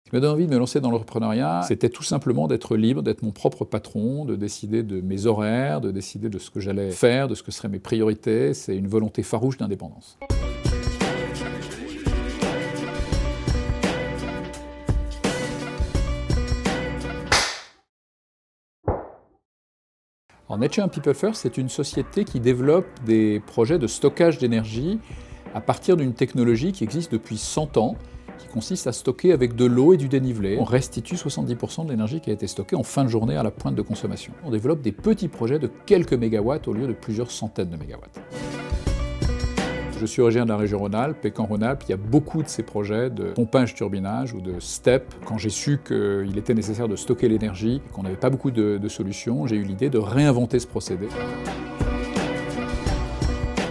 Ce qui m'a donné envie de me lancer dans l'entrepreneuriat, c'était tout simplement d'être libre, d'être mon propre patron, de décider de mes horaires, de décider de ce que j'allais faire, de ce que seraient mes priorités. C'est une volonté farouche d'indépendance. Alors Nature & People First, c'est une société qui développe des projets de stockage d'énergie à partir d'une technologie qui existe depuis 100 ans, qui consiste à stocker avec de l'eau et du dénivelé. On restitue 70% de l'énergie qui a été stockée en fin de journée à la pointe de consommation. On développe des petits projets de quelques mégawatts au lieu de plusieurs centaines de mégawatts. Je suis originaire de la région Rhône-Alpes, et qu'en Rhône-Alpes, il y a beaucoup de ces projets de pompage-turbinage ou de STEP. Quand j'ai su qu'il était nécessaire de stocker l'énergie et qu'on n'avait pas beaucoup de solutions, j'ai eu l'idée de réinventer ce procédé.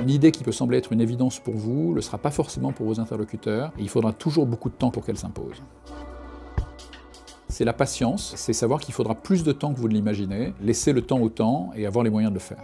Une idée qui peut sembler être une évidence pour vous ne le sera pas forcément pour vos interlocuteurs, et il faudra toujours beaucoup de temps pour qu'elle s'impose. C'est la patience, c'est savoir qu'il faudra plus de temps que vous ne l'imaginez, laisser le temps au temps et avoir les moyens de le faire.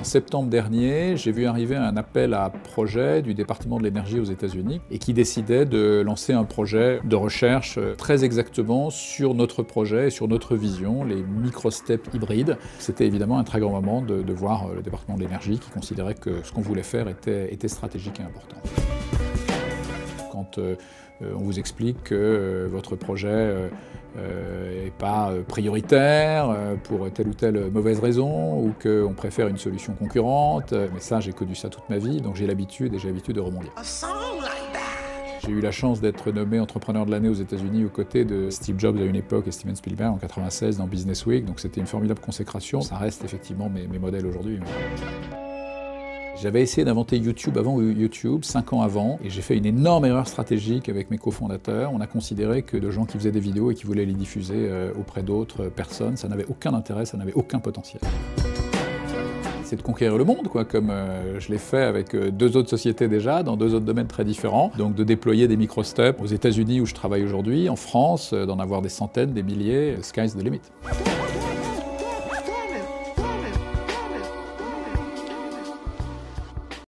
En septembre dernier, j'ai vu arriver un appel à projet du département de l'énergie aux États-Unis et qui décidait de lancer un projet de recherche très exactement sur notre projet et sur notre vision, les micro-steps hybrides. C'était évidemment un très grand moment de voir le département de l'énergie qui considérait que ce qu'on voulait faire était stratégique et important. Quand on vous explique que votre projet n'est pas prioritaire pour telle ou telle mauvaise raison, ou qu'on préfère une solution concurrente. Mais ça, j'ai connu ça toute ma vie, donc j'ai l'habitude de rebondir. J'ai eu la chance d'être nommé entrepreneur de l'année aux États-Unis aux côtés de Steve Jobs à une époque et Steven Spielberg en 1996 dans Business Week, donc c'était une formidable consécration. Ça reste effectivement mes modèles aujourd'hui. J'avais essayé d'inventer YouTube avant YouTube, 5 ans avant, et j'ai fait une énorme erreur stratégique avec mes cofondateurs. On a considéré que de gens qui faisaient des vidéos et qui voulaient les diffuser auprès d'autres personnes, ça n'avait aucun intérêt, ça n'avait aucun potentiel. C'est de conquérir le monde, quoi, comme je l'ai fait avec 2 autres sociétés déjà, dans 2 autres domaines très différents. Donc de déployer des micro-steps aux États-Unis où je travaille aujourd'hui, en France, d'en avoir des centaines, des milliers, sky's the limit.